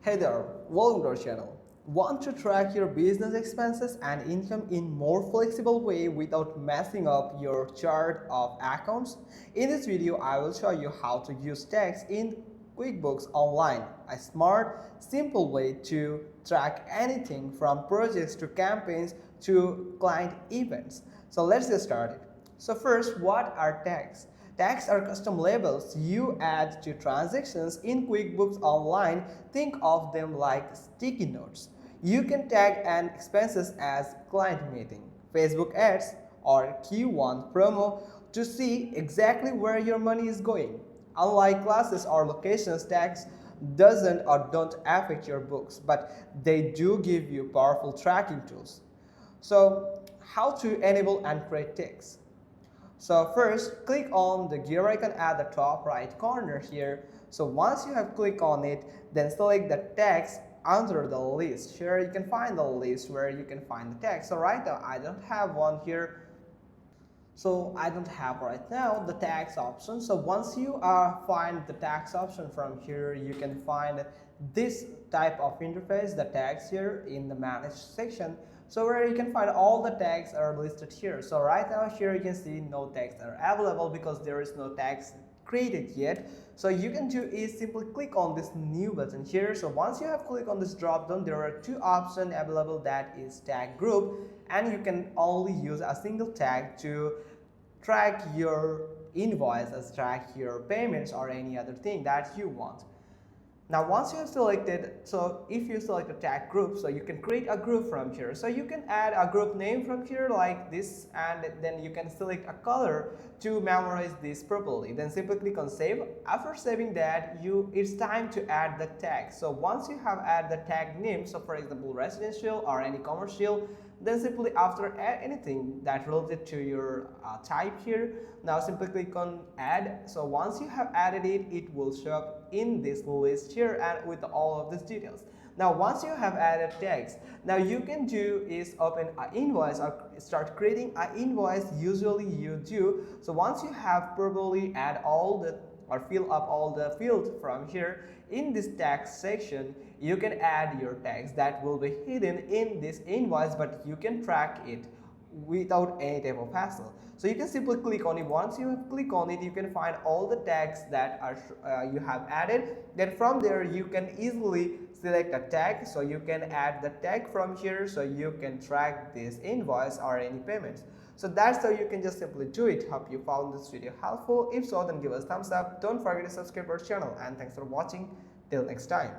Hey there, welcome to our channel. Want to track your business expenses and income in more flexible way without messing up your chart of accounts? In this video, I will show you how to use tax in QuickBooks Online, a smart, simple way to track anything from projects to campaigns to client events. So let's get started. So first, what are tags? Tags are custom labels you add to transactions in QuickBooks Online. Think of them like sticky notes. You can tag an expenses as client meeting, Facebook ads, or Q1 promo to see exactly where your money is going. Unlike classes or locations, tags doesn't or don't affect your books, but they do give you powerful tracking tools. So, how to enable and create tags? So first, click on the gear icon at the top right corner here. So once you have clicked on it, then select the text under the list. Here you can find the list where you can find the text. So right now I don't have one here. So I don't have right now the tax option. So once you find the tax option from here, you can find this type of interface, the tags here in the manage section. So where you can find all the tags are listed here. So right now here you can see no tags are available because there is no tags created yet. So you can do is simply click on this new button here. So once you have clicked on this drop down, there are two options available, that is tag group, and you can only use a single tag to track your invoices, track your payments, or any other thing that you want. Now once you have selected, so if you select a tag group, so you can create a group from here. So you can add a group name from here like this, and then you can select a color to memorize this properly. Then simply click on save. After saving that, it's time to add the tag. So once you have added the tag name, so for example residential or any commercial, then simply after add anything that related to your type here, now simply click on add. So once you have added it, it will show up in this list here and with all of these details. Now once you have added tags, now you can do is open an invoice or start creating an invoice. Usually you do. So once you have probably add all the or fill up all the fields from here in this tax section, you can add your tags that will be hidden in this invoice, but you can track it without any type of hassle. So you can simply click on it. Once you have clicked on it, you can find all the tags that are you have added. Then from there you can easily select a tag, so you can add the tag from here, so you can track this invoice or any payments. So that's how you can just simply do it. Hope you found this video helpful. If so, then give us a thumbs up. Don't forget to subscribe our channel, and thanks for watching. Till next time.